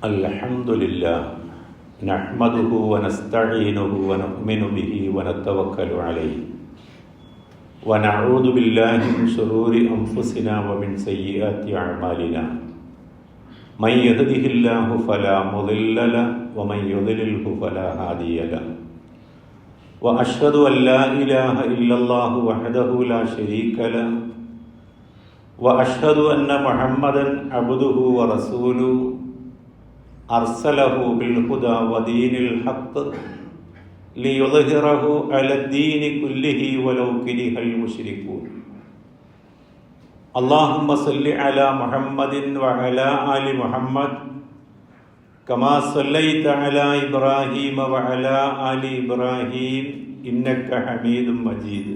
الحمد لله نحمده ونستعينه ونؤمن به ونتوكل عليه ونعوذ بالله من شرور أنفسنا ومن سيئات أعمالنا من يهده الله فلا مضل له ومن يضلله فلا هادي له وأشهد أن لا إله إلا الله وحده لا شريك له وأشهد أن محمدا عبده ورسوله أرسله بالهدى ودين الحق ليظهره على الدين كله ولو كره المشركون اللهم صل على محمد وعلى آل محمد كما صليت على إبراهيم وعلى آل إبراهيم إنك حميد مجيد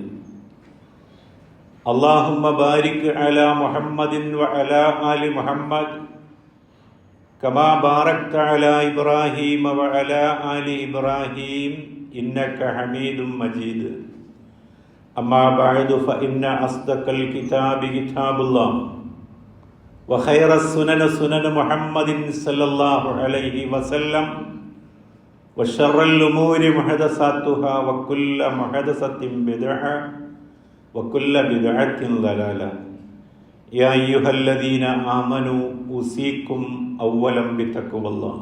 اللهم بارك على محمد وعلى آل محمد كما باركت على إبراهيم وعلى آل إبراهيم إنك حميد مجيد أما بعد فإن أصدق الكتاب كتاب الله وخير السنن سنن محمد صلى الله عليه وسلم وشر الأمور محدثاتها وكل محدثة بدعة وكل بدعة ضلالة يا أيها الذين آمنوا أوصيكم أولا بتقوى الله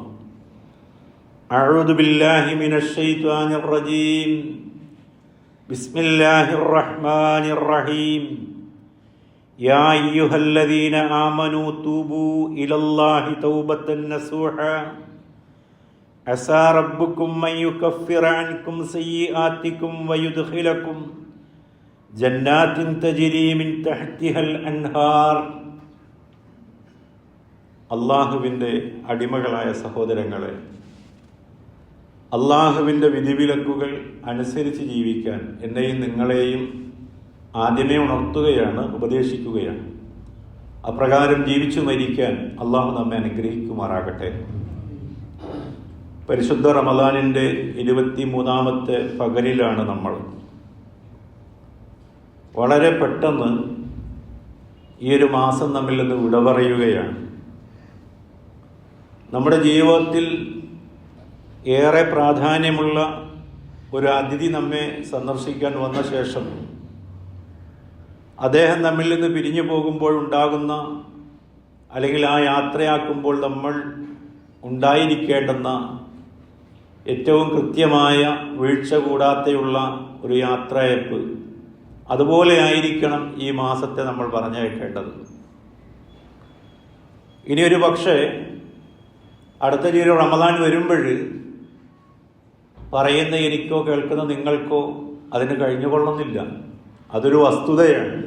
أعوذ بالله من الشيطان الرجيم بسم الله الرحمن الرحيم يا أيها الذين آمنوا توبوا إلى الله توبة نصوحا عسى ربكم أن يكفر عنكم سيئاتكم ويدخلكم جنات تجري من تحتها الأنهار. അള്ളാഹുവിൻ്റെ അടിമകളായ സഹോദരങ്ങളെ, അള്ളാഹുവിൻ്റെ വിധിവിലക്കുകൾ അനുസരിച്ച് ജീവിക്കാൻ എന്നെയും നിങ്ങളെയും ആദ്യമേ ഉണർത്തുകയാണ്, ഉപദേശിക്കുകയാണ്. അപ്രകാരം ജീവിച്ചു മരിക്കാൻ അള്ളാഹു നമ്മെ അനുഗ്രഹിക്കുമാറാകട്ടെ. പരിശുദ്ധ റമദാനിൻ്റെ 23-ാമത്തെ പകലിലാണ് നമ്മൾ. വളരെ പെട്ടെന്ന് ഈ ഒരു മാസം നമ്മിൽ നിന്ന് വിട പറയുകയാണ്. നമ്മുടെ ജീവിതത്തിൽ ഏറെ പ്രാധാന്യമുള്ള ഒരു അതിഥി നമ്മെ സന്ദർശിക്കാൻ വന്ന ശേഷം അദ്ദേഹം നമ്മിൽ നിന്ന് പിരിഞ്ഞു പോകുമ്പോൾ ഉണ്ടാകുന്ന, അല്ലെങ്കിൽ ആ യാത്രയാക്കുമ്പോൾ നമ്മൾ ഉണ്ടായിരിക്കേണ്ടുന്ന ഏറ്റവും കൃത്യമായ വീഴ്ച കൂടാതെയുള്ള ഒരു യാത്രയപ്പ്, അതുപോലെ ആയിരിക്കണം ഈ മാസത്തെ നമ്മൾ പറഞ്ഞയക്കേണ്ടത്. ഇനിയൊരു പക്ഷേ അടുത്ത ഒരു റമദാൻ വരുമ്പോൾ പറയുന്ന എനിക്കോ കേൾക്കുന്ന നിങ്ങൾക്കോ അതിന് കഴിഞ്ഞുകൊള്ളുന്നില്ല. അതൊരു വസ്തുതയാണ്.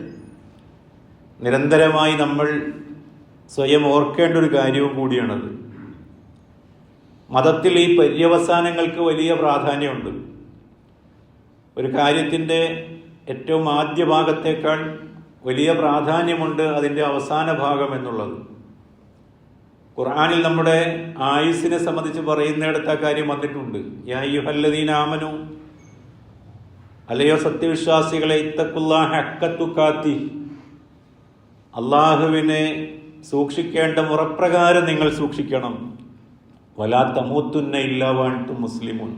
നിരന്തരമായി നമ്മൾ സ്വയം ഓർക്കേണ്ട ഒരു കാര്യവും കൂടിയാണത്. മതത്തിൽ ഈ പര്യവസാനങ്ങൾക്ക് വലിയ പ്രാധാന്യമുണ്ട്. ഒരു കാര്യത്തിൻ്റെ ഏറ്റവും ആദ്യ ഭാഗത്തേക്കാൾ വലിയ പ്രാധാന്യമുണ്ട് അതിൻ്റെ അവസാന ഭാഗം എന്നുള്ളത്. ഖുർആനിൽ നമ്മുടെ ആയുസ്സിനെ സംബന്ധിച്ച് പറയുന്നിടത്ത് ആ കാര്യം വന്നിട്ടുണ്ട്. യാ അയ്യുഹല്ലദീന ആമനു, അല്ലയോ സത്യവിശ്വാസികളെ, ഇത്തഖുല്ലാഹ ഹഖ്ക തുഖാതി, അള്ളാഹുവിനെ സൂക്ഷിക്കേണ്ട മുറപ്രകാരം നിങ്ങൾ സൂക്ഷിക്കണം. വലാ തമൂത്തുന്ന ഇല്ലാ വഅൻതും മുസ്ലിമൂൻ,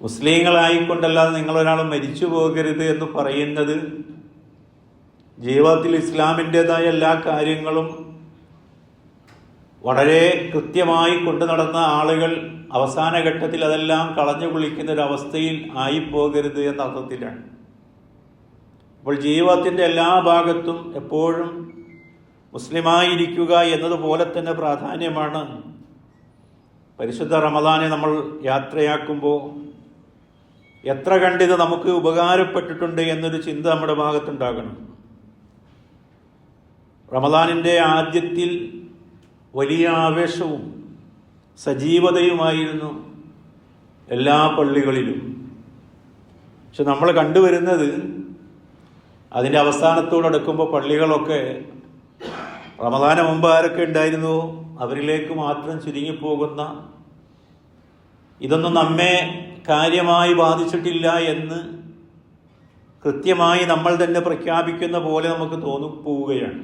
മുസ്ലിങ്ങളായിക്കൊണ്ടല്ലാതെ നിങ്ങളൊരാൾ മരിച്ചു പോകരുത് എന്ന് പറയുന്നത് ജീവിതത്തിൽ ഇസ്ലാമിൻ്റെതായ എല്ലാ കാര്യങ്ങളും വളരെ കൃത്യമായി കൊണ്ടു നടന്ന ആളുകൾ അവസാന ഘട്ടത്തിൽ അതെല്ലാം കളഞ്ഞു കുളിക്കുന്ന ഒരവസ്ഥയിൽ ആയിപ്പോകരുത് എന്ന അർത്ഥത്തിലാണ്. അപ്പോൾ ജീവിതത്തിൻ്റെ എല്ലാ ഭാഗത്തും എപ്പോഴും മുസ്ലിമായിരിക്കുക എന്നതുപോലെ തന്നെ പ്രാധാന്യമാണ്. പരിശുദ്ധ റമദാനെ നമ്മൾ യാത്രയാക്കുമ്പോൾ എത്ര കണ്ടിത് നമുക്ക് ഉപകാരപ്പെട്ടിട്ടുണ്ട് എന്നൊരു ചിന്ത നമ്മുടെ ഭാഗത്തുണ്ടാകണം. റമദാനിൻ്റെ ആദ്യത്തിൽ വലിയ ആവേശവും സജീവതയുമായിരുന്നു എല്ലാ പള്ളികളിലും. പക്ഷെ നമ്മൾ കണ്ടുവരുന്നത് അതിൻ്റെ അവസാനത്തോടടുക്കുമ്പോൾ പള്ളികളൊക്കെ റമദാന് മുമ്പ് ആരൊക്കെ ഉണ്ടായിരുന്നോ അവരിലേക്ക് മാത്രം ചുരുങ്ങിപ്പോകുന്ന, ഇതൊന്നും നമ്മെ കാര്യമായി ബാധിച്ചിട്ടില്ല എന്ന് കൃത്യമായി നമ്മൾ തന്നെ പ്രഖ്യാപിക്കുന്ന പോലെ നമുക്ക് തോന്നിപ്പോവുകയാണ്.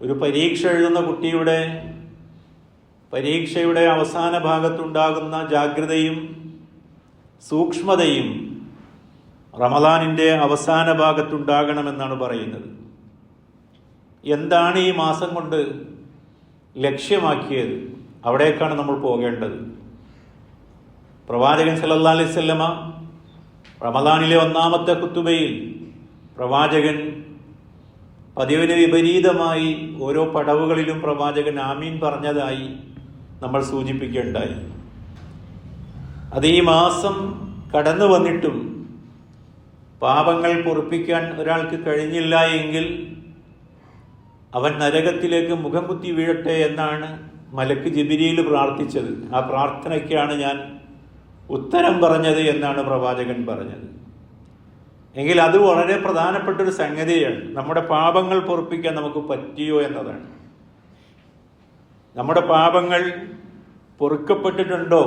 ഒരു പരീക്ഷ എഴുതുന്ന കുട്ടിയുടെ പരീക്ഷയുടെ അവസാന ഭാഗത്തുണ്ടാകുന്ന ജാഗ്രതയും സൂക്ഷ്മതയും റമദാനിൻ്റെ അവസാന ഭാഗത്തുണ്ടാകണമെന്നാണ് പറയുന്നത്. എന്താണ് ഈ മാസം കൊണ്ട് ലക്ഷ്യമാക്കിയത്? അവിടേക്കാണ് നമ്മൾ പോകേണ്ടത്. പ്രവാചകൻ സല്ലല്ലാഹു അലൈഹി വസല്ലമ റമദാനിലെ ഒന്നാമത്തെ ഖുതുബയിൽ പ്രവാചകൻ പതിവിന് വിപരീതമായി ഓരോ പടവുകളിലും പ്രവാചകൻ ആമീൻ പറഞ്ഞതായി നമ്മൾ സൂചിപ്പിക്കുകയുണ്ടായി. അത് ഈ മാസം കടന്നു വന്നിട്ടും പാപങ്ങൾ പൊറുപ്പിക്കാൻ ഒരാൾക്ക് കഴിഞ്ഞില്ല എങ്കിൽ അവൻ നരകത്തിലേക്ക് മുഖം കുത്തി വീഴട്ടെ എന്നാണ് മലക്ക് ജിബ്രീൽ പ്രാർത്ഥിച്ചത്. ആ പ്രാർത്ഥനയ്ക്കാണ് ഞാൻ ഉത്തരം പറഞ്ഞത് എന്നാണ് പ്രവാചകൻ പറഞ്ഞത്. എങ്കിൽ അത് വളരെ പ്രധാനപ്പെട്ടൊരു സംഗതിയാണ്. നമ്മുടെ പാപങ്ങൾ പൊറുപ്പിക്കാൻ നമുക്ക് പറ്റിയോ എന്നതാണ്. നമ്മുടെ പാപങ്ങൾ പൊറുക്കപ്പെട്ടിട്ടുണ്ടോ?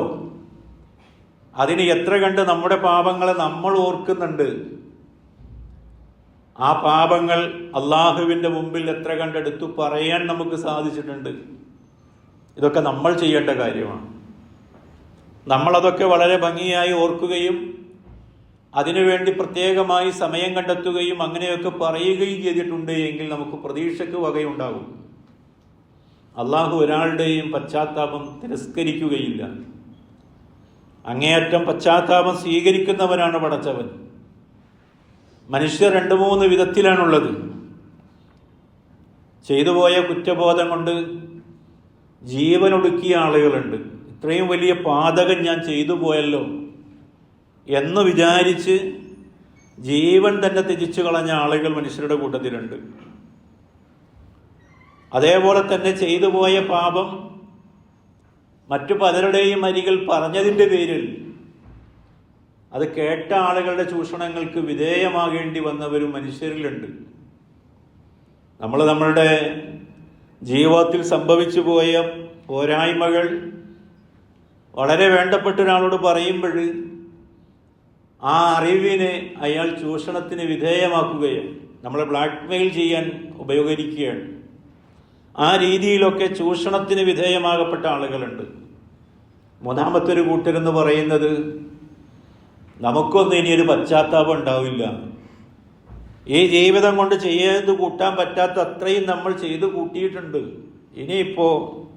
അതിന് എത്ര കണ്ട് നമ്മുടെ പാപങ്ങളെ നമ്മൾ ഓർക്കുന്നുണ്ട്? ആ പാപങ്ങൾ അള്ളാഹുവിൻ്റെ മുമ്പിൽ എത്ര കണ്ടെടുത്തു പറയാൻ നമുക്ക് സാധിച്ചിട്ടുണ്ട്? ഇതൊക്കെ നമ്മൾ ചെയ്യേണ്ട കാര്യമാണ്. നമ്മളതൊക്കെ വളരെ ഭംഗിയായി ഓർക്കുകയും അതിനുവേണ്ടി പ്രത്യേകമായി സമയം കണ്ടെത്തുകയും അങ്ങനെയൊക്കെ പറയുകയും ചെയ്തിട്ടുണ്ട് എങ്കിൽ നമുക്ക് പ്രതീക്ഷയ്ക്ക് വകയുണ്ടാകും. അള്ളാഹു ഒരാളുടെയും പശ്ചാത്താപം തിരസ്കരിക്കുകയില്ല. അങ്ങേയറ്റം പശ്ചാത്താപം സ്വീകരിക്കുന്നവനാണ് പടച്ചവൻ. മനുഷ്യർ 2-3 വിധത്തിലാണുള്ളത്. ചെയ്തുപോയ കുറ്റബോധം കൊണ്ട് ജീവനൊടുക്കിയ ആളുകളുണ്ട്. ഇത്രയും വലിയ പാതകം ഞാൻ ചെയ്തു പോയല്ലോ എന്ന് വിചാരിച്ച് ജീവൻ തന്നെ ത്യജിച്ചു കളഞ്ഞ ആളുകൾ മനുഷ്യരുടെ കൂട്ടത്തിലുണ്ട്. അതേപോലെ തന്നെ ചെയ്തു പോയ പാപം മറ്റു പലരുടെയും അരികിൽ പറഞ്ഞതിൻ്റെ പേരിൽ അത് കേട്ട ആളുകളുടെ ചൂഷണങ്ങൾക്ക് വിധേയമാകേണ്ടി വന്നവരും മനുഷ്യരിലുണ്ട്. നമ്മളുടെ ജീവിതത്തിൽ സംഭവിച്ചു പോയ പോരായ്മകൾ വളരെ വേണ്ടപ്പെട്ട ഒരാളോട് പറയുമ്പോൾ ആ അറിവിനെ അയാൾ ചൂഷണത്തിന് വിധേയമാക്കുകയാണ്, നമ്മളെ ബ്ലാക്ക്മെയിൽ ചെയ്യാൻ ഉപയോഗിക്കുകയാണ്. ആ രീതിയിലൊക്കെ ചൂഷണത്തിന് വിധേയമാകപ്പെട്ട ആളുകളുണ്ട്. മൂന്നാമത്തെ ഒരു കൂട്ടരെന്ന് പറയുന്നത് നമുക്കൊന്നും ഇനിയൊരു പശ്ചാത്താപം ഉണ്ടാവില്ല, ഈ ജീവിതം കൊണ്ട് ചെയ്ത് കൂട്ടാൻ പറ്റാത്ത അത്രയും നമ്മൾ ചെയ്തു കൂട്ടിയിട്ടുണ്ട്, ഇനിയിപ്പോൾ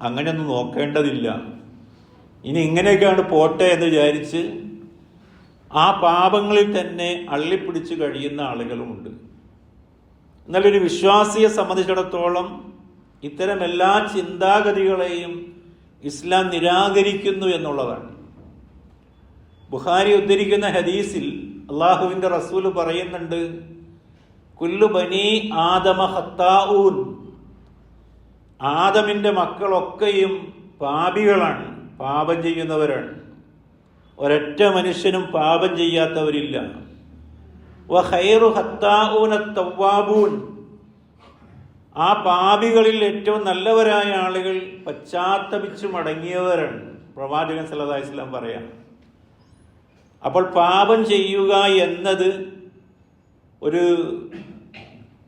അങ്ങനെയൊന്നും നോക്കേണ്ടതില്ല, ഇനി ഇങ്ങനെയൊക്കെയാണ് പോട്ടെ എന്ന് വിചാരിച്ച് ആ പാപങ്ങളിൽ തന്നെ അള്ളിപ്പിടിച്ച് കഴിയുന്ന ആളുകളുമുണ്ട്. എന്നാൽ ഒരു വിശ്വാസിയെ സംബന്ധിച്ചിടത്തോളം ഇത്തരം എല്ലാ ചിന്താഗതികളെയും ഇസ്ലാം നിരാകരിക്കുന്നു എന്നുള്ളതാണ്. ബുഖാരി ഉദ്ധരിക്കുന്ന ഹദീസിൽ അള്ളാഹുവിൻ്റെ റസൂൽ പറയുന്നുണ്ട്, കുല്ലു ബനി ആദമ ഖത്താഊൻ, ആദമിൻ്റെ മക്കളൊക്കെയും പാപികളാണ്, പാപം ചെയ്യുന്നവരാണ്. ഒരൊറ്റ മനുഷ്യനും പാപം ചെയ്യാത്തവരില്ല. വഖൈറു ഖത്താഊന തവ്വാബൂൻ, ആ പാപികളിൽ ഏറ്റവും നല്ലവരായ ആളുകൾ പശ്ചാത്തപിച്ചു മടങ്ങിയവരാണ്. പ്രവാചകൻ സല്ലല്ലാഹു അലൈഹി വസല്ലം പറയാം. അപ്പോൾ പാപം ചെയ്യുക എന്നത്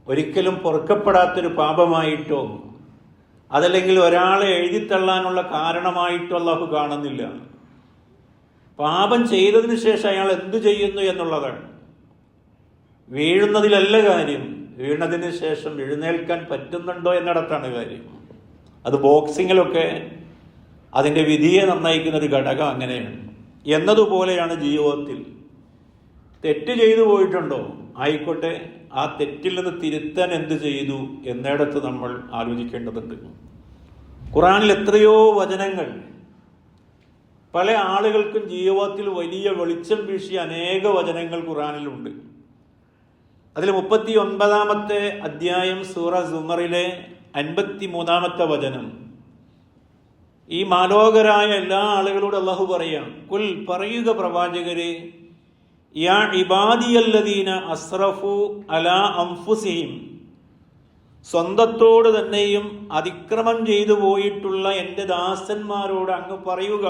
ഒരിക്കലും പൊറുക്കപ്പെടാത്തൊരു പാപമായിട്ടോ അതല്ലെങ്കിൽ ഒരാളെ എഴുതിത്തള്ളാനുള്ള കാരണമായിട്ടോ അല്ലാഹു കാണുന്നില്ല. പാപം ചെയ്തതിന് ശേഷം അയാൾ എന്തു ചെയ്യുന്നു എന്നുള്ളതാണ്. വീഴുന്നതിലല്ല കാര്യം, വീണതിന് ശേഷം എഴുന്നേൽക്കാൻ പറ്റുന്നുണ്ടോ എന്നിടത്താണ് കാര്യം. അത് ബോക്സിങ്ങിലൊക്കെ അതിൻ്റെ വിധിയെ നിർണ്ണയിക്കുന്ന ഒരു ഘടകം അങ്ങനെയാണ്. എന്നതുപോലെയാണ് ജീവിതത്തിൽ തെറ്റ് ചെയ്തു പോയിട്ടുണ്ടോ, ആയിക്കോട്ടെ, ആ തെറ്റിൽ നിന്ന് തിരുത്താൻ എന്ത് ചെയ്തു എന്നിടത്ത് നമ്മൾ ആലോചിക്കേണ്ടതുണ്ട്. ഖുർആനിൽ എത്രയോ വചനങ്ങൾ പല ആളുകൾക്കും ജീവിതത്തിൽ വലിയ വെളിച്ചം വീശിയ അനേക വചനങ്ങൾ ഖുർആനിലുണ്ട്. അതിൽ 39-ാമത്തെ അധ്യായം സൂറ സുമറിലെ 53-ാമത്തെ വചനം, ഈ മാലോകരായ എല്ലാ ആളുകളോട് അല്ലാഹു പറയാം, കുൽ, പറയുക പ്രവാചകരെ, യാ ഇബാദിയല്ലദീന അസ്റഫു അലാ അൻഫുസിഹിം, സ്വന്തത്തോട് തന്നെയും അതിക്രമം ചെയ്തു പോയിട്ടുള്ള എൻ്റെ ദാസന്മാരോട് അങ്ങ് പറയുക,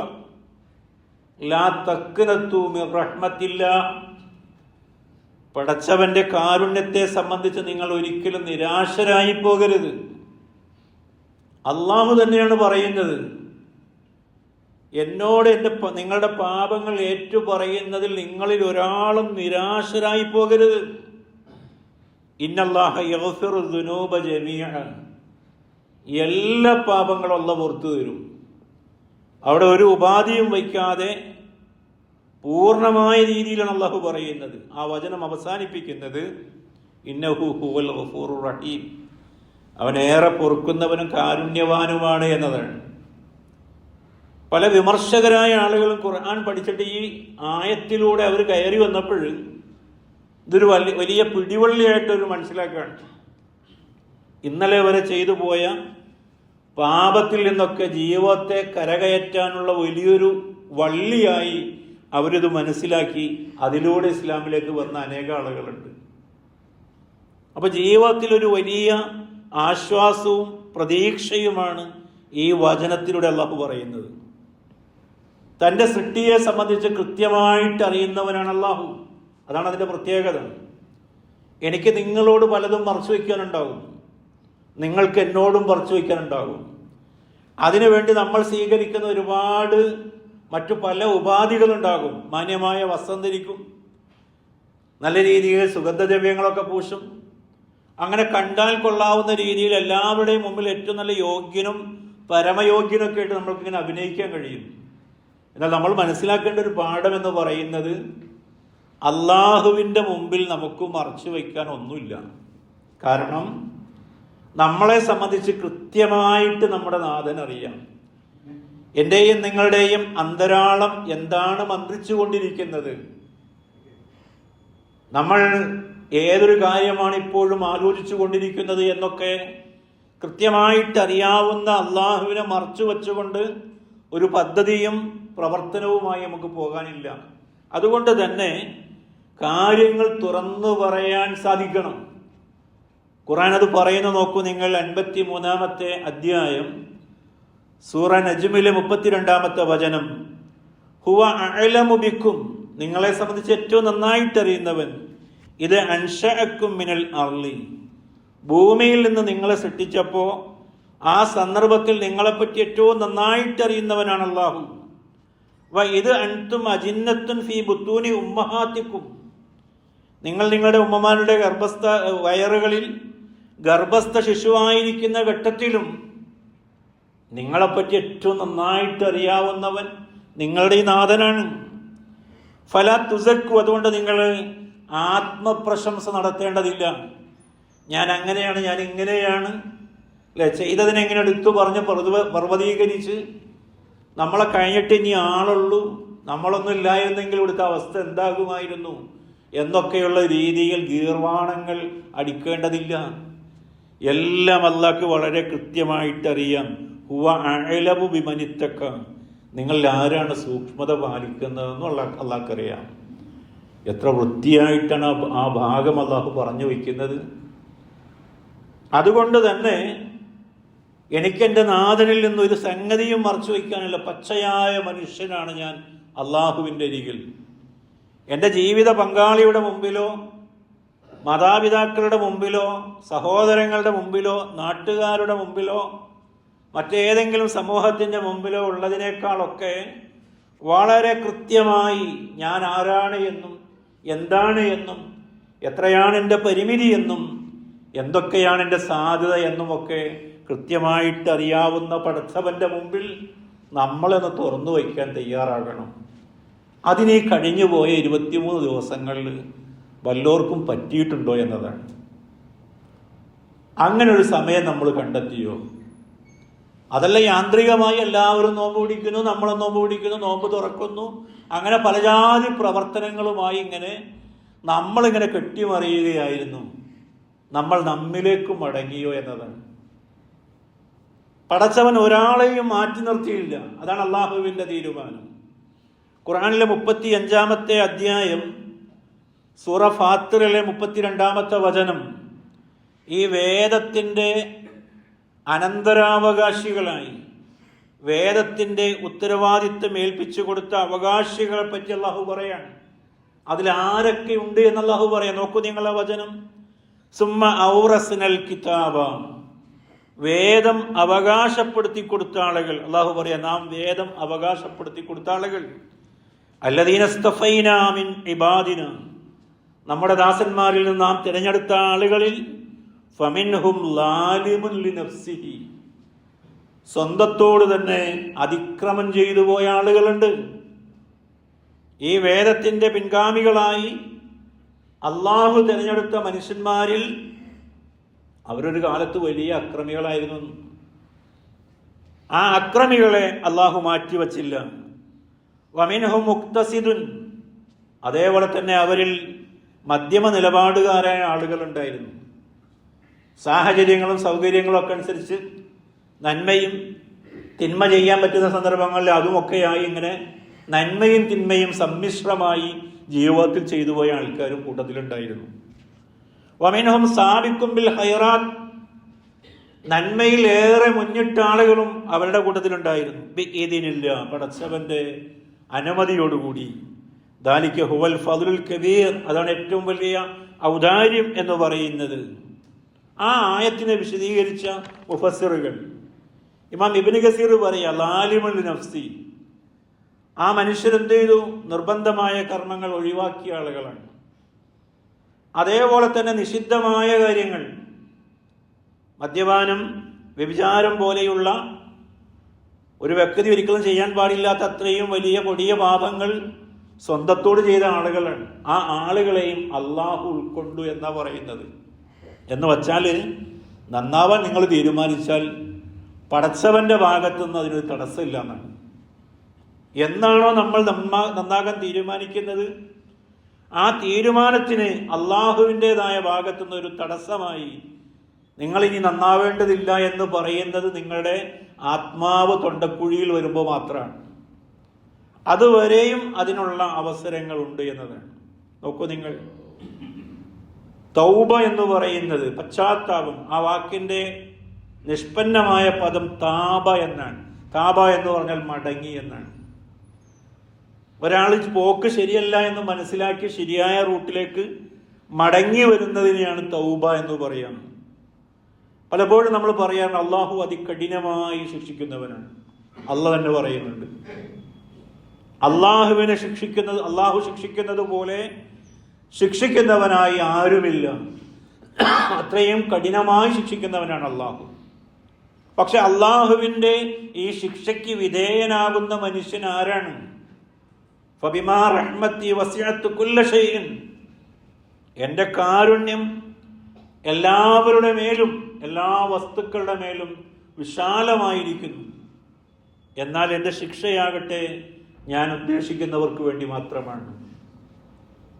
ലാ തഖ്നതു മിർ റഹ്മത്തില്ലാ, പടച്ചവന്റെ കാരുണ്യത്തെ സംബന്ധിച്ച് നിങ്ങൾ ഒരിക്കലും നിരാശരായി പോകരുത്. അള്ളാഹു തന്നെയാണ് പറയുന്നത്, എന്നോട് നിങ്ങളുടെ പാപങ്ങൾ ഏറ്റുപറയുന്നതിൽ നിങ്ങളിൽ ഒരാളും നിരാശരായി പോകരുത്. ഇന്നല്ലാഹ യഗ്ഫിറു ദുനൂബ ജമീഅ, എല്ലാ പാപങ്ങളും അല്ലാഹു പുറത്തു തരും. അവിടെ ഒരു ഉപാധിയും വയ്ക്കാതെ പൂർണ്ണമായ രീതിയിലാണ് അള്ളാഹു പറയുന്നത്. ആ വചനം അവസാനിപ്പിക്കുന്നത് ഇന്നഹു ഹുവൽ ഗഫൂറുർ റഹീം, അവൻ ഏറെ പൊറുക്കുന്നവനും കാരുണ്യവാനുമാണ് എന്നതാണ്. പല വിമർശകരായ ആളുകളും ഖുർആൻ പഠിച്ചിട്ട് ഈ ആയത്തിലൂടെ അവർ കയറി വന്നപ്പോൾ ഇതൊരു വലിയ പിടിവള്ളിയായിട്ടൊരു മനസ്സിലാക്കുകയാണ്. ഇന്നലെ വരെ ചെയ്തു പോയ പാപത്തിൽ നിന്നൊക്കെ ജീവിതത്തെ കരകയറ്റാനുള്ള വലിയൊരു വള്ളിയായി അവരിത് മനസ്സിലാക്കി അതിലൂടെ ഇസ്ലാമിലേക്ക് വന്ന അനേക ആളുകളുണ്ട്. അപ്പൊ ജീവിതത്തിൽ ഒരു വലിയ ആശ്വാസവും പ്രതീക്ഷയുമാണ് ഈ വചനത്തിലൂടെ അല്ലാഹു പറയുന്നത്. തൻ്റെ സൃഷ്ടിയെ സംബന്ധിച്ച് കൃത്യമായിട്ട് അറിയുന്നവനാണ് അല്ലാഹു. അതാണ് അതിൻ്റെ പ്രത്യേകത. എനിക്ക് നിങ്ങളോട് പലതും മറച്ചു വയ്ക്കാനുണ്ടാകും, നിങ്ങൾക്ക് എന്നോടും മറച്ചു വയ്ക്കാനുണ്ടാകും. അതിനുവേണ്ടി നമ്മൾ സ്വീകരിക്കുന്ന ഒരുപാട് മറ്റു പല ഉപാധികളുണ്ടാകും. മാന്യമായ വസ്ത്രം ധരിക്കും, നല്ല രീതിയിൽ സുഗന്ധദ്രവ്യങ്ങളൊക്കെ പൂശും. അങ്ങനെ കണ്ടാൽ കൊള്ളാവുന്ന രീതിയിൽ എല്ലാവരുടെയും മുമ്പിൽ ഏറ്റവും നല്ല യോഗ്യനും പരമയോഗ്യനൊക്കെ ആയിട്ട് നമ്മൾക്കിങ്ങനെ അഭിനയിക്കാൻ കഴിയും. എന്നാൽ നമ്മൾ മനസ്സിലാക്കേണ്ട ഒരു പാഠം എന്ന് പറയുന്നത് അള്ളാഹുവിൻ്റെ മുമ്പിൽ നമുക്ക് മറച്ചു വയ്ക്കാൻ ഒന്നുമില്ല. കാരണം നമ്മളെ സംബന്ധിച്ച് കൃത്യമായിട്ട് നമ്മുടെ നാഥൻ അറിയാം. എൻ്റെയും നിങ്ങളുടെയും അന്തരാളം എന്താണ് മന്ത്രിച്ചു കൊണ്ടിരിക്കുന്നത്, നമ്മൾ ഏതൊരു കാര്യമാണ് ഇപ്പോഴും ആലോചിച്ചു കൊണ്ടിരിക്കുന്നത് എന്നൊക്കെ കൃത്യമായിട്ട് അറിയാവുന്ന അള്ളാഹുവിനെ മറച്ചു വെച്ചുകൊണ്ട് ഒരു പദ്ധതിയും പ്രവർത്തനവുമായി നമുക്ക് പോകാനില്ല. അതുകൊണ്ട് തന്നെ കാര്യങ്ങൾ തുറന്നു പറയാൻ സാധിക്കണം. ഖുർആൻ അത് പറയുന്നു, നോക്കൂ നിങ്ങൾ. 53-ാമത്തെ അധ്യായം സൂറ നജ്മിലെ 32-ാമത്തെ വചനം. ഹുവ അഅലമു ബിക്കും, നിങ്ങളെ സംബന്ധിച്ച് ഏറ്റവും നന്നായിട്ട് അറിയുന്നവൻ. ഇത് അൻശഅക്കും മിനൽ അർളി, ഭൂമിയിൽ നിന്ന് നിങ്ങളെ സൃഷ്ടിച്ചപ്പോൾ ആ സന്ദർഭത്തിൽ നിങ്ങളെപ്പറ്റി ഏറ്റവും നന്നായിട്ട് അറിയുന്നവനാണ് അല്ലാഹു. ഇത് അൻതും അജിന്നത്തുൻ ഫീ ബുത്തൂനി ഉമ്മഹാത്തിക്കും, നിങ്ങൾ നിങ്ങളുടെ ഉമ്മമാരുടെ വയറുകളിൽ ഗർഭസ്ഥ ശിശുവായിരിക്കുന്ന ഘട്ടത്തിലും നിങ്ങളെപ്പറ്റി ഏറ്റവും നന്നായിട്ട് അറിയാവുന്നവൻ നിങ്ങളുടെ ഈ നാഥനാണ്. ഫലാ തുസക്കു, അതുകൊണ്ട് നിങ്ങൾ ആത്മപ്രശംസ നടത്തേണ്ടതില്ല. ഞാൻ അങ്ങനെയാണ്, ഞാൻ ഇങ്ങനെയാണ്, അല്ലെ, ചെയ്തതിനെങ്ങനെ എടുത്തു പറഞ്ഞ് പർവ്വതീകരിച്ച് നമ്മളെ കഴിഞ്ഞിട്ട് ഇനി ആളുള്ളൂ, നമ്മളൊന്നും ഇല്ലായിരുന്നെങ്കിൽ ഇവിടുത്തെ അവസ്ഥ എന്താകുമായിരുന്നു എന്നൊക്കെയുള്ള രീതിയിൽ ഗീർവാണങ്ങൾ അടിക്കേണ്ടതില്ല. എല്ലാം അല്ലാഹ്ക്ക് വളരെ കൃത്യമായിട്ടറിയാം. ഹുവ അഅലമു ബിമനിത്തക്ക, നിങ്ങളിൽ ആരാണ് സൂക്ഷ്മത പാലിക്കുന്നതെന്നുള്ള അല്ലാഹ്ക്കറിയാം. എത്ര വൃത്തിയായിട്ടാണ് ആ ഭാഗം അല്ലാഹു പറഞ്ഞു വയ്ക്കുന്നത്. അതുകൊണ്ട് തന്നെ എനിക്കെൻ്റെ നാഥനിൽ നിന്ന് ഒരു സംഗതിയും മറച്ചു വയ്ക്കാനില്ല. പച്ചയായ മനുഷ്യനാണ് ഞാൻ അള്ളാഹുവിൻ്റെ അരികിൽ. എൻ്റെ ജീവിത പങ്കാളിയുടെ മുമ്പിലോ മാതാപിതാക്കളുടെ മുമ്പിലോ സഹോദരങ്ങളുടെ മുമ്പിലോ നാട്ടുകാരുടെ മുമ്പിലോ മറ്റേതെങ്കിലും സമൂഹത്തിൻ്റെ മുമ്പിലോ ഉള്ളതിനേക്കാളൊക്കെ വളരെ കൃത്യമായി ഞാൻ ആരാണ് എന്നും എന്താണ് എന്നും എത്രയാണ് എൻ്റെ പരിമിതി എന്നും എന്തൊക്കെയാണ് എൻ്റെ സാധ്യത എന്നുമൊക്കെ കൃത്യമായിട്ട് അറിയാവുന്ന പടച്ചവൻ്റെ മുമ്പിൽ നമ്മളെന്ന് തുറന്നു വയ്ക്കാൻ തയ്യാറാകണം. അതിനീ കഴിഞ്ഞുപോയ 23 ദിവസങ്ങളിൽ വല്ലോർക്കും പറ്റിയിട്ടുണ്ടോ എന്നതാണ്. അങ്ങനെ ഒരു സമയം നമ്മൾ കണ്ടെത്തിയോ? അതല്ല യാന്ത്രികമായി എല്ലാവരും നോമ്പ് പിടിക്കുന്നു, നമ്മളും നോമ്പ് പിടിക്കുന്നു, നോമ്പ് തുറക്കുന്നു, അങ്ങനെ പലജാതി പ്രവർത്തനങ്ങളുമായി ഇങ്ങനെ നമ്മളിങ്ങനെ കെട്ടിമറിയുകയായിരുന്നു. നമ്മൾ നമ്മിലേക്ക് മടങ്ങിയോ എന്നതാണ്. പടച്ചവൻ ഒരാളെയും മാറ്റി നിർത്തിയില്ല. അതാണ് അള്ളാഹുവിൻ്റെ തീരുമാനം. ഖുർആനിലെ 35-ാമത്തെ അധ്യായം സൂറ ഫാത്തിറിലെ 32-ാമത്തെ വചനം. ഈ വേദത്തിൻ്റെ അനന്തരാവകാശികളായി വേദത്തിൻ്റെ ഉത്തരവാദിത്വം ഏൽപ്പിച്ചു കൊടുത്ത അവകാശികളെ പറ്റി അള്ളാഹു പറയാണ്. അതിൽ ആരൊക്കെ ഉണ്ട് എന്ന് അള്ളാഹു പറയാം. നോക്കൂ നിങ്ങൾ ആ വചനം. സുമ്മ ഔറസ്നൽ കിതാബ, വേദം അവകാശപ്പെടുത്തി കൊടുത്ത ആളുകൾ. അള്ളാഹു പറയാ, നാം വേദം അവകാശപ്പെടുത്തി കൊടുത്ത ആളുകൾ. അല്ലദീന സ്തഫൈനാ മിൻ ഇബാദിന, നമ്മുടെ ദാസന്മാരിൽ നിന്ന് നാം തിരഞ്ഞെടുത്ത ആളുകളിൽ ഫമിൻഹും ലാലിമുൻ ലിനഫ്സിഹി, സ്വന്തത്തോട് തന്നെ അതിക്രമം ചെയ്തു പോയ ആളുകളുണ്ട്. ഈ വേദത്തിന്റെ പിൻഗാമികളായി അള്ളാഹു തിരഞ്ഞെടുത്ത മനുഷ്യന്മാരിൽ അവരൊരു കാലത്ത് വലിയ അക്രമികളായിരുന്നു. ആ അക്രമികളെ അള്ളാഹു മാറ്റിവച്ചില്ല. വമിൻഹും മുക്തസിദുൻ, അതേപോലെ തന്നെ അവരിൽ മധ്യമ നിലപാടുകാരായ ആളുകളുണ്ടായിരുന്നു. സാഹചര്യങ്ങളും സൗകര്യങ്ങളും ഒക്കെ അനുസരിച്ച് നന്മയും തിന്മ ചെയ്യാൻ പറ്റുന്ന സന്ദർഭങ്ങളിൽ അതുമൊക്കെയായി ഇങ്ങനെ നന്മയും തിന്മയും സമ്മിശ്രമായി ജീവിതത്തിൽ ചെയ്തു പോയ ആൾക്കാരും കൂട്ടത്തിലുണ്ടായിരുന്നു. വമിൻഹും സാബിഖും ബിൽ ഖൈറാത്ത്, നന്മയിൽ ഏറെ മുന്നിട്ട ആളുകളും അവരുടെ കൂട്ടത്തിലുണ്ടായിരുന്നു. ബിഇദ്നില്ല, പടച്ചവന്റെ അനുമതിയോടുകൂടി. ദാലിക ഹുവൽ ഫദ്ലുൽ കബീർ, അതാണ് ഏറ്റവും വലിയ ഔദാര്യം എന്ന് പറയുന്നത്. ആ ആയത്തിനെ വിശദീകരിച്ച മുഫസ്സിറുകൾ ഇമാം ഇബ്നു കസീർ പറയാ, ലാലിമുൽ നഫ്സി, ആ മനുഷ്യരെന്ത് ചെയ്തു? നിർബന്ധമായ കർമ്മങ്ങൾ ഒഴിവാക്കിയ ആളുകളാണ്. അതേപോലെ തന്നെ നിഷിദ്ധമായ കാര്യങ്ങൾ, മദ്യപാനം, വ്യഭിചാരം പോലെയുള്ള ഒരു വ്യക്തി ഒരിക്കലും ചെയ്യാൻ പാടില്ലാത്ത അത്രയും വലിയ കൊടിയ പാപങ്ങൾ സ്വന്തത്തോട് ചെയ്ത ആളുകളാണ്. ആ ആളുകളെയും അള്ളാഹു ഉൾക്കൊണ്ടു എന്നാ പറയുന്നത്. എന്ന് വച്ചാൽ നന്നാവാൻ നിങ്ങൾ തീരുമാനിച്ചാൽ പടച്ചവന്റെ ഭാഗത്തുനിന്ന് അതിനൊരു തടസ്സമില്ല എന്നാണ്. എന്നാണോ നമ്മൾ നന്നാകാൻ തീരുമാനിക്കുന്നത്, ആ തീരുമാനത്തിന് അള്ളാഹുവിൻ്റെതായ ഭാഗത്തുനിന്ന് ഒരു തടസ്സമായി നിങ്ങളിനി നന്നാവേണ്ടതില്ല എന്ന് പറയുന്നത് നിങ്ങളുടെ ആത്മാവ് തൊണ്ടക്കുഴിയിൽ വരുമ്പോൾ മാത്രമാണ്. അതുവരെയും അതിനുള്ള അവസരങ്ങളുണ്ട് എന്നതാണ്. നോക്കൂ നിങ്ങൾ, തൗബ എന്ന് പറയുന്നത് പശ്ചാത്താപം, ആ വാക്കിന്റെ നിഷ്പന്നമായ പദം താബ എന്നാണ്. താബ എന്ന് പറഞ്ഞാൽ മടങ്ങി എന്നാണ്. ഒരാൾ പോക്ക് ശരിയല്ല എന്ന് മനസ്സിലാക്കി ശരിയായ റൂട്ടിലേക്ക് മടങ്ങി വരുന്നതിനെയാണ് തൗബ എന്ന് പറയാം. പലപ്പോഴും നമ്മൾ പറയാറുണ്ട് അള്ളാഹു അതികഠിനമായി ശിക്ഷിക്കുന്നവനാണ്. അള്ളാഹ് തന്നെ പറയുന്നുണ്ട്, അള്ളാഹുവിനെ ശിക്ഷിക്കുന്നത്, അള്ളാഹു ശിക്ഷിക്കുന്നത് പോലെ ശിക്ഷിക്കുന്നവനായി ആരുമില്ല. അത്രയും കഠിനമായി ശിക്ഷിക്കുന്നവനാണ് അള്ളാഹു. പക്ഷെ അള്ളാഹുവിൻ്റെ ഈ ശിക്ഷയ്ക്ക് വിധേയനാകുന്ന മനുഷ്യൻ ആരാണ്? ഫബിമാ റഹ്മത്തി വസിഅത്ത് കുല്ല ഷൈഇൻ, എൻ്റെ കാരുണ്യം എല്ലാവരുടെ മേലും എല്ലാ വസ്തുക്കളുടെ മേലും വിശാലമായിരിക്കുന്നു. എന്നാൽ എൻ്റെ ശിക്ഷയാകട്ടെ ഞാൻ ഉദ്ദേശിക്കുന്നവർക്ക് വേണ്ടി മാത്രമാണ്.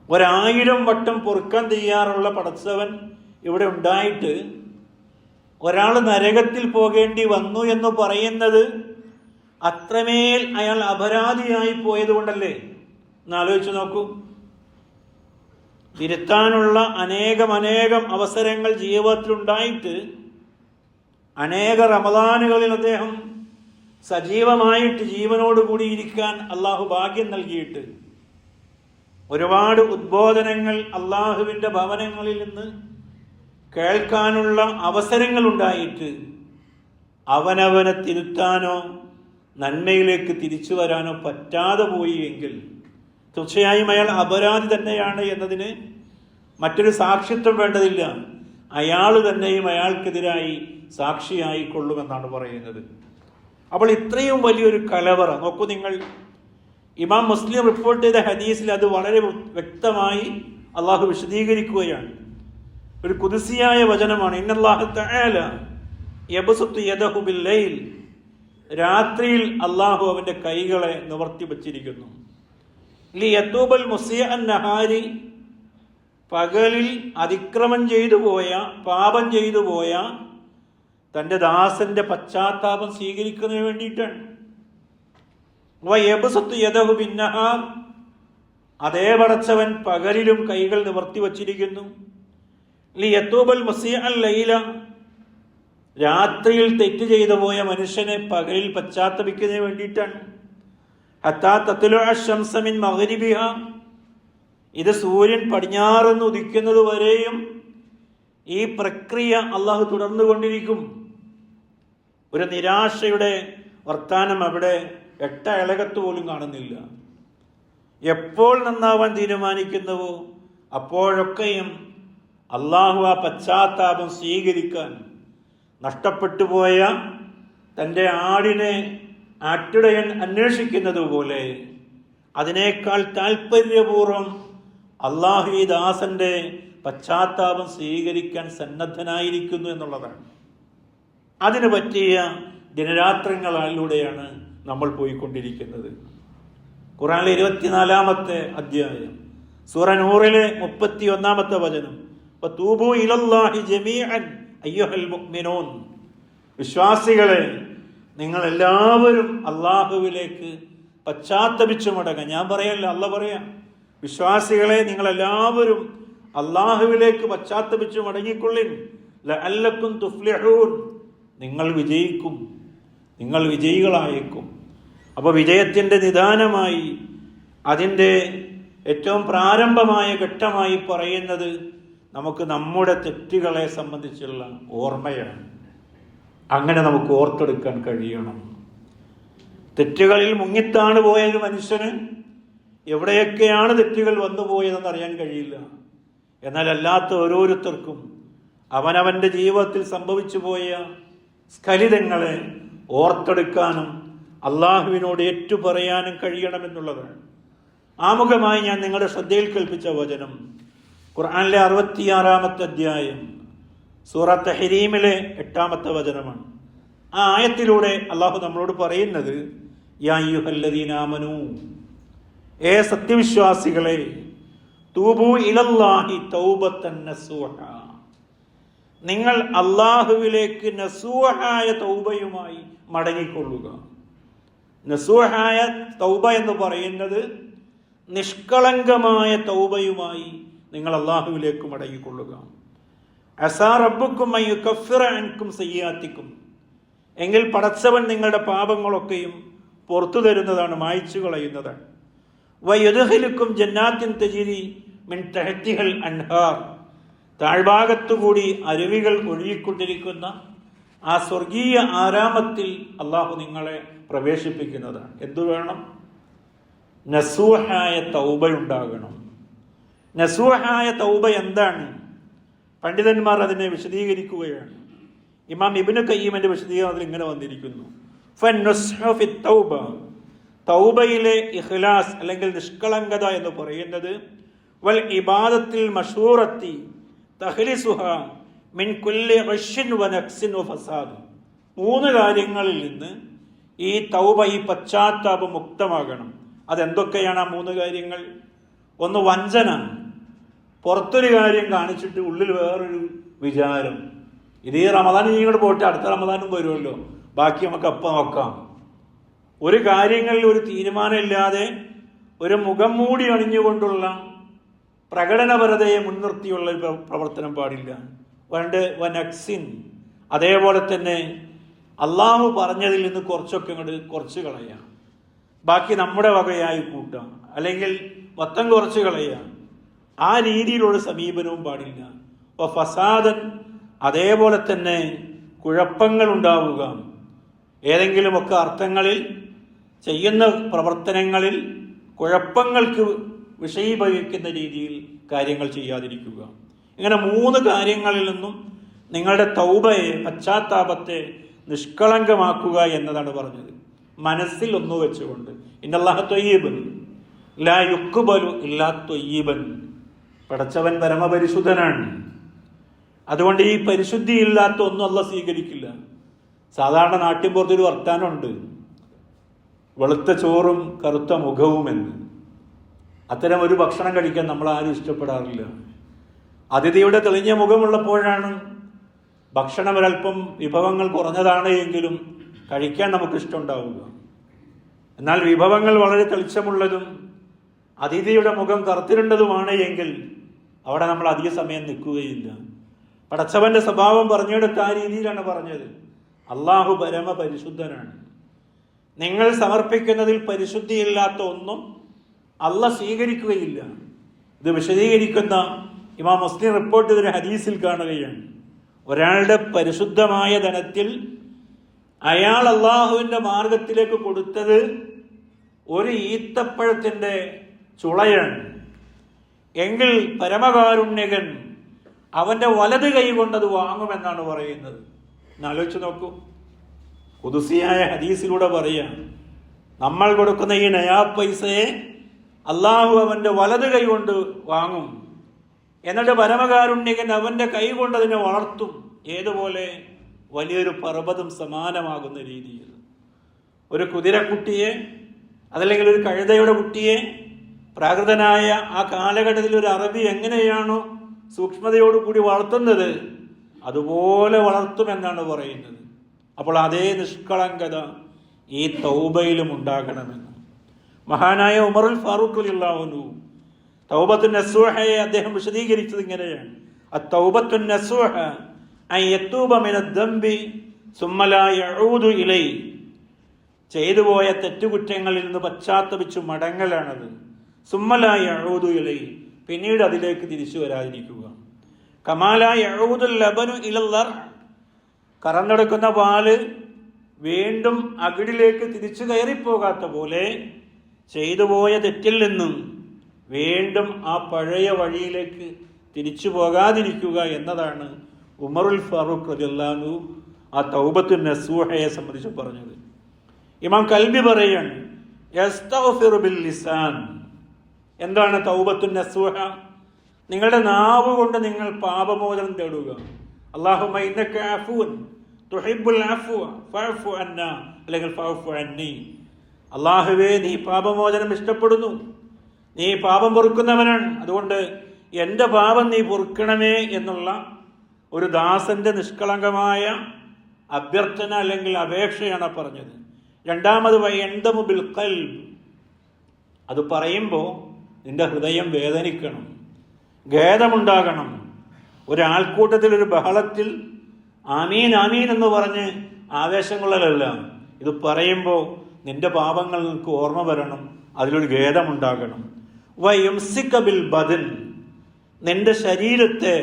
1000 വട്ടം പൊറുക്കാൻ തയ്യാറുള്ള പടച്ചവൻ ഇവിടെ ഉണ്ടായിട്ട് ഒരാൾ നരകത്തിൽ പോകേണ്ടി വന്നു എന്ന് പറയുന്നത് അത്രമേൽ അയാൾ അപരാധിയായി പോയതുകൊണ്ടല്ലേ? എന്നാലോചിച്ച് നോക്കൂ. തിരുത്താനുള്ള അനേകം അവസരങ്ങൾ ജീവിതത്തിലുണ്ടായിട്ട് അനേക റമദാനുകളിൽ അദ്ദേഹം സജീവമായിട്ട് ജീവനോടുകൂടി ഇരിക്കാൻ അള്ളാഹു ഭാഗ്യം നൽകിയിട്ട് ഒരുപാട് ഉദ്ബോധനങ്ങൾ അള്ളാഹുവിൻ്റെ ഭവനങ്ങളിൽ നിന്ന് കേൾക്കാനുള്ള അവസരങ്ങൾ ഉണ്ടായിട്ട് അവനവനെ തിരുത്താനോ നന്മയിലേക്ക് തിരിച്ചു വരാനോ പറ്റാതെ പോയി എങ്കിൽ തീർച്ചയായും അയാൾ അപരാധി തന്നെയാണ് എന്നതിന് മറ്റൊരു സാക്ഷിത്വം വേണ്ടതില്ല. അയാൾ തന്നെയും അയാൾക്കെതിരായി സാക്ഷിയായിക്കൊള്ളുമെന്നാണ് പറയുന്നത്. അപ്പോൾ ഇത്രയും വലിയൊരു കലവറ നോക്കൂ നിങ്ങൾ. ഇമാം മുസ്ലിം റിപ്പോർട്ട് ചെയ്ത ഹദീസിൽ അത് വളരെ വ്യക്തമായി അള്ളാഹു വിശദീകരിക്കുകയാണ്. ഒരു ഖുദ്സിയായ വചനമാണ്. ഇന്നല്ലാഹ തആല യബ്സുത്തു യദഹു ബില്ലൈൽ, രാത്രിയിൽ അള്ളാഹു അവന്റെ കൈകളെ നിവർത്തി വച്ചിരിക്കുന്നു. ലിയതൂബൽ മുസിഅൻ നഹാരി, പകലിൽ അതിക്രമം ചെയ്തു പോയ, പാപം ചെയ്തു പോയ തൻ്റെ ദാസന്റെ പശ്ചാത്താപം സ്വീകരിക്കുന്നതിന് വേണ്ടിയിട്ടാണ്. വയബ്സുത്തു യദഹു ബിന്നഹാർ, അതേ പടച്ചവൻ പകലിലും കൈകൾ നിവർത്തി വച്ചിരിക്കുന്നു. ലിയതൂബൽ മുസിഅൻ ലൈല, രാത്രിയിൽ തെറ്റ് ചെയ്തു പോയ മനുഷ്യനെ പകലിൽ പശ്ചാത്തപിക്കുന്നതിന് വേണ്ടിയിട്ടാണ്. ഹത്താ തത്ലുഅ ശംസ മിൻ മഗ്രിബിഹ, ഇത് സൂര്യൻ പടിഞ്ഞാറെന്ന് ഉദിക്കുന്നത് വരെയും ഈ പ്രക്രിയ അള്ളാഹു തുടർന്നുകൊണ്ടിരിക്കും. ഒരു നിരാശയുടെ വർത്താനം അവിടെ എട്ട ഇളകത്ത് പോലും കാണുന്നില്ല. എപ്പോൾ നന്നാവാൻ തീരുമാനിക്കുന്നുവോ അപ്പോഴൊക്കെയും അള്ളാഹു ആ പശ്ചാത്താപം സ്വീകരിക്കാൻ നഷ്ടപ്പെട്ടു പോയ തൻ്റെ ആടിനെ ആട്ടിടയൻ അന്വേഷിക്കുന്നത് പോലെ അതിനേക്കാൾ താല്പര്യപൂർവ്വം അള്ളാഹു ഈ ദാസന്റെ പശ്ചാത്താപം സ്വീകരിക്കാൻ സന്നദ്ധനായിരിക്കുന്നു എന്നുള്ളതാണ്. അതിന് പറ്റിയ ദിനരാത്രങ്ങളിലൂടെയാണ് നമ്മൾ പോയിക്കൊണ്ടിരിക്കുന്നത്. ഖുർആനിലെ 24-ാമത്തെ അധ്യായം സൂറ നൂറിലെ 31-ാമത്തെ വചനം, വതൂബൂ ഇലല്ലാഹി ജമീഅൻ അയ്യുഹൽ മുഅ്മിനൂൻ, വിശ്വാസികളെ നിങ്ങൾ എല്ലാവരും അള്ളാഹുവിലേക്ക് പശ്ചാത്തപിച്ചു മടങ്ങുക. ഞാൻ പറയല്ല, അല്ല പറയാം, വിശ്വാസികളെ നിങ്ങളെല്ലാവരും അള്ളാഹുവിലേക്ക് പശ്ചാത്തപിച്ചു മടങ്ങിക്കൊള്ളിൻ, ലഅല്ലക്കും തുഫ്ലിഹൂൻ, നിങ്ങൾ വിജയിക്കും, നിങ്ങൾ വിജയികളായേക്കും. അപ്പോൾ വിജയത്തിൻ്റെ നിദാനമായി അതിൻ്റെ ഏറ്റവും പ്രാരംഭമായ ഘട്ടമായി പറയുന്നത് നമുക്ക് നമ്മുടെ തെറ്റുകളെ സംബന്ധിച്ചുള്ള ഓർമ്മയാണ്. അങ്ങനെ നമുക്ക് ഓർത്തെടുക്കാൻ കഴിയണം. തെറ്റുകളിൽ മുങ്ങിത്താണ് പോയത് മനുഷ്യന് എവിടെയൊക്കെയാണ് തെറ്റുകൾ വന്നുപോയതെന്ന് അറിയാൻ കഴിയില്ല. എന്നാൽ അല്ലാത്ത ഓരോരുത്തർക്കും അവനവൻ്റെ ജീവിതത്തിൽ സംഭവിച്ചു പോയ സ്ഖലിതങ്ങളെ ഓർത്തെടുക്കാനും അള്ളാഹുവിനോട് ഏറ്റുപറയാനും കഴിയണമെന്നുള്ളതാണ്. ആമുഖമായി ഞാൻ നിങ്ങളുടെ ശ്രദ്ധയിൽ കൽപ്പിച്ച വചനം ഖുർആനിലെ 66-ാമത്തെ അധ്യായം സൂറ തഹ്രീമിലെ 8-ാമത്തെ വചനമാണ്. ആ ആയത്തിലൂടെ അള്ളാഹു നമ്മളോട് പറയുന്നത്, യാ അയ്യുഹല്ലദീന ആമനൂ, ഏ സത്യവിശ്വാസികളെ, തൂബൂ ഇലല്ലാഹി തൗബത്തൻ നസൂഹ, നിങ്ങൾ അള്ളാഹുവിലേക്ക് നസൂഹായ തൗബയുമായി മടങ്ങിക്കൊള്ളുക. നസൂഹായ തൗബ എന്ന് പറയുന്നത് നിഷ്കളങ്കമായ തൗബയുമായി നിങ്ങൾ അള്ളാഹുവിലേക്ക് മടങ്ങിക്കൊള്ളുക. അസാ റബ്ബുക്കും അൻ യുകഫിറ അൻകും സയ്യിആത്തിക്കും, എങ്കിൽ പടച്ചവൻ നിങ്ങളുടെ പാപങ്ങളൊക്കെയും പുറത്തു തരുന്നതാണ്, മായ്ച്ചു കളയുന്നതാണ്. വയദ്ഖിലുക്കും ജന്നാത്തിൻ തജ്രി മിൻ തഹ്തിഹൽ അൻഹാർ, താഴ്ഭാഗത്തുകൂടി അരുവികൾ ഒഴുകിക്കൊണ്ടിരിക്കുന്ന ആ സ്വർഗീയ ആരാമത്തിൽ അള്ളാഹു നിങ്ങളെ പ്രവേശിപ്പിക്കുന്നതാണ്. എന്തു വേണം? നസൂഹായ തൗബയുണ്ടാകണം. നസൂഹായ തൗബ എന്താണ്? പണ്ഡിതന്മാർ അതിനെ വിശദീകരിക്കുകയാണ്. ഇമാം ഇബ്നു ഖയ്യിമിന്റെ വിശദീകരണത്തിൽ ഇങ്ങനെ വന്നിരിക്കുന്നു, ഫന്നസ്ഹു ഫിത് തൗബ, തൗബയിലെ ഇഖ്ലാസ് അല്ലെങ്കിൽ നിഷ്കളങ്കത എന്ന് പറയുന്നത് വൽ ഇബാദത്തിൽ മശൂറത്തി തഖ്ലിസുഹ മിൻ കുല്ലി ഗശ്ശിൻ വനക്സിൻ വഫസാദ്, 3 കാര്യങ്ങളിൽ നിന്ന് ഈ തൗബ, ഈ പശ്ചാത്താപം മുക്തമാകണം. അതെന്തൊക്കെയാണ് ആ 3 കാര്യങ്ങൾ? ഒന്ന് വഞ്ചന, പുറത്തൊരു കാര്യം കാണിച്ചിട്ട് ഉള്ളിൽ വേറൊരു വിചാരം. ഇത് ഈ റമദാൻ ഇങ്ങോട്ട് പോയിട്ട് അടുത്ത റമദാനും വരുമല്ലോ, ബാക്കി നമുക്ക് അപ്പം നോക്കാം. ഒരു കാര്യങ്ങളിൽ ഒരു തീരുമാനമില്ലാതെ ഒരു മുഖം മൂടി അണിഞ്ഞുകൊണ്ടുള്ള പ്രകടനപരതയെ മുൻനിർത്തിയുള്ള പ്രവർത്തനം പാടില്ല. വനക്സിൻ, അതേപോലെ തന്നെ അള്ളാഹു പറഞ്ഞതിൽ നിന്ന് കുറച്ചൊക്കെ കുറച്ച് കളയാം, ബാക്കി നമ്മുടെ വകയായി കൂട്ടാം, അല്ലെങ്കിൽ മൊത്തം കുറച്ച് കളയാം. ആ രീതിയിലുള്ള സമീപനവും പാടില്ല. അപ്പോൾ ഫസാദൻ, അതേപോലെ തന്നെ കുഴപ്പങ്ങൾ ഉണ്ടാവുക, ഏതെങ്കിലുമൊക്കെ അർത്ഥങ്ങളിൽ ചെയ്യുന്ന പ്രവർത്തനങ്ങളിൽ കുഴപ്പങ്ങൾക്ക് വിഷയീഭവിക്കുന്ന രീതിയിൽ കാര്യങ്ങൾ ചെയ്യാതിരിക്കുക. ഇങ്ങനെ 3 കാര്യങ്ങളിൽ നിന്നും നിങ്ങളുടെ തൗബയെ, പശ്ചാത്താപത്തെ നിഷ്കളങ്കമാക്കുക എന്നതാണ് പറഞ്ഞത്. മനസ്സിൽ ഒന്ന് വെച്ചുകൊണ്ട്, ഇന്നല്ലാഹ ത്വയ്യിബൻ ലാ യുഖ്ബലു ഇല്ലാ ത്വയ്യിബൻ, പടച്ചവൻ പരമപരിശുദ്ധനാണ്. അതുകൊണ്ട് ഈ പരിശുദ്ധി ഇല്ലാത്ത ഒന്നും അല്ലാഹ് സ്വീകരിക്കില്ല. സാധാരണ നാട്ടിൻപുറത്തൊരു വർത്താനമുണ്ട്, വെളുത്ത ചോറും കറുത്ത മുഖവും എന്ന്. അത്തരം ഒരു ഭക്ഷണം കഴിക്കാൻ നമ്മൾ ആരും ഇഷ്ടപ്പെടാറില്ല. അതിഥിയുടെ തെളിഞ്ഞ മുഖമുള്ളപ്പോഴാണ് ഭക്ഷണം ഒരല്പം വിഭവങ്ങൾ കുറഞ്ഞതാണ് എങ്കിലും കഴിക്കാൻ നമുക്ക് ഇഷ്ടമുണ്ടാവുക. എന്നാൽ വിഭവങ്ങൾ വളരെ തെളിച്ചമുള്ളതും അതിഥിയുടെ മുഖം കറുത്തിരണ്ടതുമാണ് എങ്കിൽ അവിടെ നമ്മൾ അധിക സമയം നിൽക്കുകയില്ല. പടച്ചവന്റെ സ്വഭാവം പറഞ്ഞെടുത്ത ആ രീതിയിലാണ് പറഞ്ഞത്. അള്ളാഹു പരമ പരിശുദ്ധനാണ്. നിങ്ങൾ സമർപ്പിക്കുന്നതിൽ പരിശുദ്ധിയില്ലാത്ത ഒന്നും അള്ളാഹ് സ്വീകരിക്കുകയില്ല. ഇത് വിശദീകരിക്കുന്ന ഇമാം മുസ്ലിം റിപ്പോർട്ട് ചെയ്തൊരു ഹദീസിൽ കാണുകയാണ്, ഒരാളുടെ പരിശുദ്ധമായ ധനത്തിൽ അയാൾ അള്ളാഹുവിൻ്റെ മാർഗത്തിലേക്ക് കൊടുത്തത് ഒരു ഈത്തപ്പഴത്തിൻ്റെ ചുളയാണ് എങ്കിൽ പരമകാരുണ്യകൻ അവൻ്റെ വലത് കൈ കൊണ്ടത് വാങ്ങുമെന്നാണ് പറയുന്നത്. എന്നാലോചിച്ച് നോക്കൂ, ഖുദ്സിയായ ഹദീസിലൂടെ പറയാം, നമ്മൾ കൊടുക്കുന്ന ഈ നയാ പൈസയെ അള്ളാഹു അവൻ്റെ വലത് കൈ കൊണ്ട് വാങ്ങും. എന്നിട്ട് പരമകാരുണ്യകൻ അവൻ്റെ കൈ കൊണ്ട് അതിനെ വളർത്തും. ഏതുപോലെ? വലിയൊരു പർവ്വതം സമാനമാകുന്ന രീതിയിൽ. ഒരു കുതിരക്കുട്ടിയെ അതല്ലെങ്കിൽ ഒരു കഴുതയുടെ കുട്ടിയെ പ്രാകൃതനായ ആ കാലഘട്ടത്തിൽ ഒരു അറബി എങ്ങനെയാണോ സൂക്ഷ്മതയോടുകൂടി വളർത്തുന്നത്, അതുപോലെ വളർത്തുമെന്നാണ് പറയുന്നത്. അപ്പോൾ അതേ നിഷ്കളങ്കത ഈ തൗബയിലും ഉണ്ടാകണമെന്ന് മഹാനായ ഉമറുൽ ഫാറൂഖ് റളിയല്ലാഹു അൻഹു തൗബത്തുൻ നസൂഹയെ അദ്ദേഹം വിശദീകരിച്ചത് ഇങ്ങനെയാണ്: അത്തൗബത്തുൻ നസൂഹ അൻ യതൂബ മിനദ്ദംബി സുമ്മ ലാ യഊദു ഇലൈ. ചെയ്തുപോയ തെറ്റുകുറ്റങ്ങളിൽ നിന്ന് പശ്ചാത്തപിച്ചു മടങ്ങലാണത്. സുമ്മ ലാ യഊദു ഇലൈ, പിന്നീട് അതിലേക്ക് തിരിച്ചു വരാതിരിക്കുക. കമാ ലാ യഊദുൽ ലബനു ഇലൽ ദർ, കറന്നെടുക്കുന്ന പാല് വീണ്ടും അകിടിലേക്ക് തിരിച്ചു കയറിപ്പോകാത്ത പോലെ ചെയ്തുപോയ തെറ്റിൽ നിന്നും വീണ്ടും ആ പഴയ വഴിയിലേക്ക് തിരിച്ചു പോകാതിരിക്കുക എന്നതാണ് ഉമറുൽ ഫാറൂഖ് റളിയല്ലാഹു അൻഹു ആ തൗബത്തുൻ നസൂഹയെ സംബന്ധിച്ച് പറഞ്ഞത്. ഇമാം കൽബി പറയാണ്, യസ്തഗ്ഫിറു ബിൽ ലിസാൻ. എന്താണ് തൗബത്തുൻ നസൂഹ? നിങ്ങളുടെ നാവ് കൊണ്ട് നിങ്ങൾ പാപമോചനം തേടുക. അല്ലാഹുമ്മ ഇന്നക അഫൂൻ തുഹിബ്ബുൽ അഫ്വ ഫഅഫു അന്നാ, അല്ലെങ്കിൽ ഫഅഫു അന്നി. അല്ലാഹുവേ, നീ പാപമോചനം ഇഷ്ടപ്പെടുന്നു, നീ പാപം പൊറുക്കുന്നവനാണ്, അതുകൊണ്ട് എൻ്റെ പാപം നീ പൊറുക്കണമേ എന്നുള്ള ഒരു ദാസന്റെ നിഷ്കളങ്കമായ അഭ്യർത്ഥന അല്ലെങ്കിൽ അപേക്ഷയാണ് പറഞ്ഞത്. രണ്ടാമത് വയന്തമു ബിൽ ഖൽബ്, അത് പറയുമ്പോൾ നിന്റെ ഹൃദയം വേദനിക്കണം, ഖേദമുണ്ടാകണം. ഒരാൾക്കൂട്ടത്തിൽ ഒരു ബഹളത്തിൽ ആമീൻ ആമീൻ എന്ന് പറഞ്ഞ് ആവേശങ്ങളിലല്ല, ഇത് പറയുമ്പോൾ നിന്റെ പാപങ്ങൾ നിനക്ക് ഓർമ്മ വരണം, അതിലൊരു ഖേദമുണ്ടാകണം. വയുംസിക ബിൽ ബദൻ, നിന്റെ ശരീരത്തെ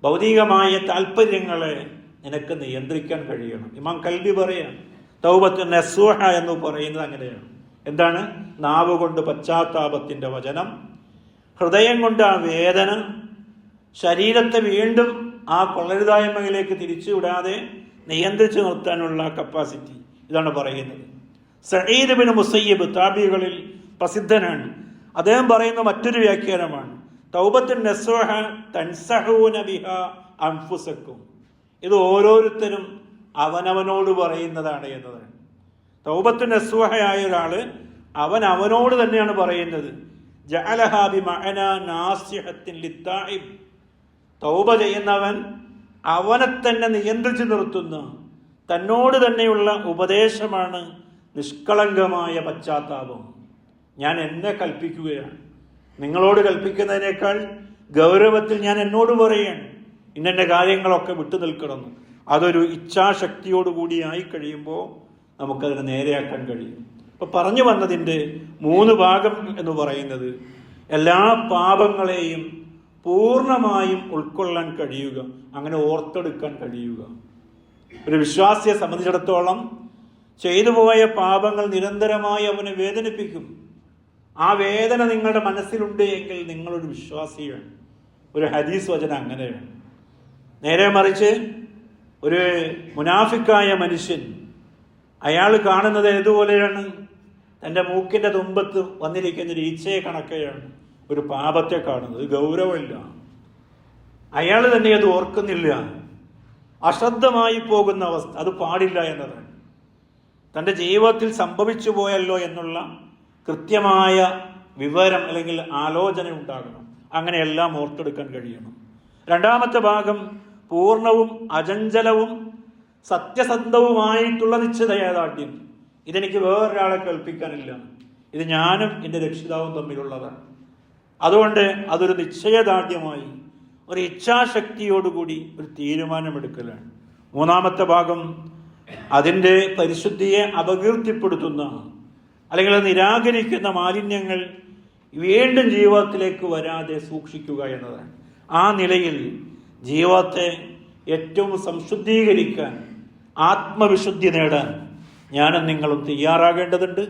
ഭൗതികമായ താല്പര്യങ്ങളെ നിനക്ക് നിയന്ത്രിക്കാൻ കഴിയണം. ഇമാം കൽബി പറയാം, തൗബത്തുൻ നസൂഹ എന്ന് പറയുന്നത് അങ്ങനെയാണ്. എന്താണ്? നാവ് കൊണ്ട് പശ്ചാത്താപത്തിന്റെ വചനം, ഹൃദയം കൊണ്ട് ആ വേദന, ശരീരത്തെ വീണ്ടും ആ കൊള്ളരുതായ്മയിലേക്ക് തിരിച്ചു വിടാതെ നിയന്ത്രിച്ചു നിർത്താനുള്ള കപ്പാസിറ്റി, ഇതാണ് പറയുന്നത്. Saeed bin Musayyib താബികളിൽ പ്രസിദ്ധനാണ്. അദ്ദേഹം പറയുന്ന മറ്റൊരു വ്യാഖ്യാനമാണ്, തൗബത്തുൻ നസൂഹ തൻസഹൂന ബിഹാ അൻഫുസക്കും. ഇത് ഓരോരുത്തരും അവനവനോട് പറയുന്നതാണ് എന്നതാണ്. തൗബത്തുൻ നസൂഹയായ ഒരാള് അവനോട് തന്നെയാണ് പറയുന്നത്. ജഅലഹാ ബിമഅനാ നാസിഹത്തിൻ ലിത്തായിബ്, തൗബ ചെയ്യുന്നവൻ അവനെ തന്നെ നിയന്ത്രിച്ചു നിർത്തുന്ന തന്നോട് തന്നെയുള്ള ഉപദേശമാണ് നിഷ്കളങ്കമായ പശ്ചാത്താപം. ഞാൻ എന്നെ കൽപ്പിക്കുകയാണ്, നിങ്ങളോട് കൽപ്പിക്കുന്നതിനേക്കാൾ ഗൗരവത്തിൽ ഞാൻ എന്നോട് പറയുകയാണ്, ഇന്നെ കാര്യങ്ങളൊക്കെ വിട്ടു നിൽക്കണം. അതൊരു ഇച്ഛാശക്തിയോടുകൂടി ആയി കഴിയുമ്പോൾ നമുക്കതിനെ നേരെയാക്കാൻ കഴിയും. ഇപ്പം പറഞ്ഞു വന്നതിൻ്റെ 3 ഭാഗം എന്ന് പറയുന്നത് എല്ലാ പാപങ്ങളെയും പൂർണ്ണമായും ഉൾക്കൊള്ളാൻ കഴിയുക, അങ്ങനെ ഓർത്തെടുക്കാൻ കഴിയുക. ഒരു വിശ്വാസിയെ സംബന്ധിച്ചിടത്തോളം ചെയ്തു പോയ പാപങ്ങൾ നിരന്തരമായി അവനെ വേദനിപ്പിക്കും. ആ വേദന നിങ്ങളുടെ മനസ്സിലുണ്ട് എങ്കിൽ നിങ്ങളൊരു വിശ്വാസിയാണ്. ഒരു ഹദീസ് വചനം അങ്ങനെയാണ്. നേരെ മറിച്ച് ഒരു മുനാഫിക്കായ മനുഷ്യൻ, അയാൾ കാണുന്നത് ഏതുപോലെയാണ്? തൻ്റെ മൂക്കിൻ്റെ തുമ്പത്ത് വന്നിരിക്കുന്ന ഒരു ഈച്ചയെ കണക്കെയാണ് ഒരു പാപത്തെ കാണുന്നത്. ഗൗരവമില്ല, അയാൾ തന്നെ അത് ഓർക്കുന്നില്ല, അശ്രദ്ധമായി പോകുന്ന അവസ്ഥ. അത് പാടില്ല എന്നതാണ്. തൻ്റെ ജീവിതത്തിൽ സംഭവിച്ചു പോയല്ലോ എന്നുള്ള കൃത്യമായ വിവരം അല്ലെങ്കിൽ ആലോചന ഉണ്ടാകണം. അങ്ങനെയെല്ലാം ഓർത്തെടുക്കാൻ കഴിയണം. രണ്ടാമത്തെ ഭാഗം പൂർണ്ണവും അചഞ്ചലവും സത്യസന്ധവുമായിട്ടുള്ള നിശ്ചയദാർഢ്യം. ഇതെനിക്ക് വേറൊരാളെ കേൾപ്പിക്കാനില്ല, ഇത് ഞാനും എൻ്റെ രക്ഷിതാവും തമ്മിലുള്ളതാണ്. അതുകൊണ്ട് അതൊരു നിശ്ചയദാർഢ്യമായി ഒരു ഇച്ഛാശക്തിയോടുകൂടി ഒരു തീരുമാനമെടുക്കലാണ്. മൂന്നാമത്തെ ഭാഗം അതിൻ്റെ പരിശുദ്ധിയെ അപകീർത്തിപ്പെടുത്തുന്ന അല്ലെങ്കിൽ നിരാകരിക്കുന്ന മാലിന്യങ്ങൾ വീണ്ടും ജീവിതത്തിലേക്ക് വരാതെ സൂക്ഷിക്കുക എന്നതാണ്. ആ നിലയിൽ ജീവിതത്തെ ഏറ്റവും സംശുദ്ധീകരിക്കാൻ ആത്മവിശുദ്ധി നേടാൻ ഞാനും നിങ്ങളും തയ്യാറാകേണ്ടതുണ്ട്.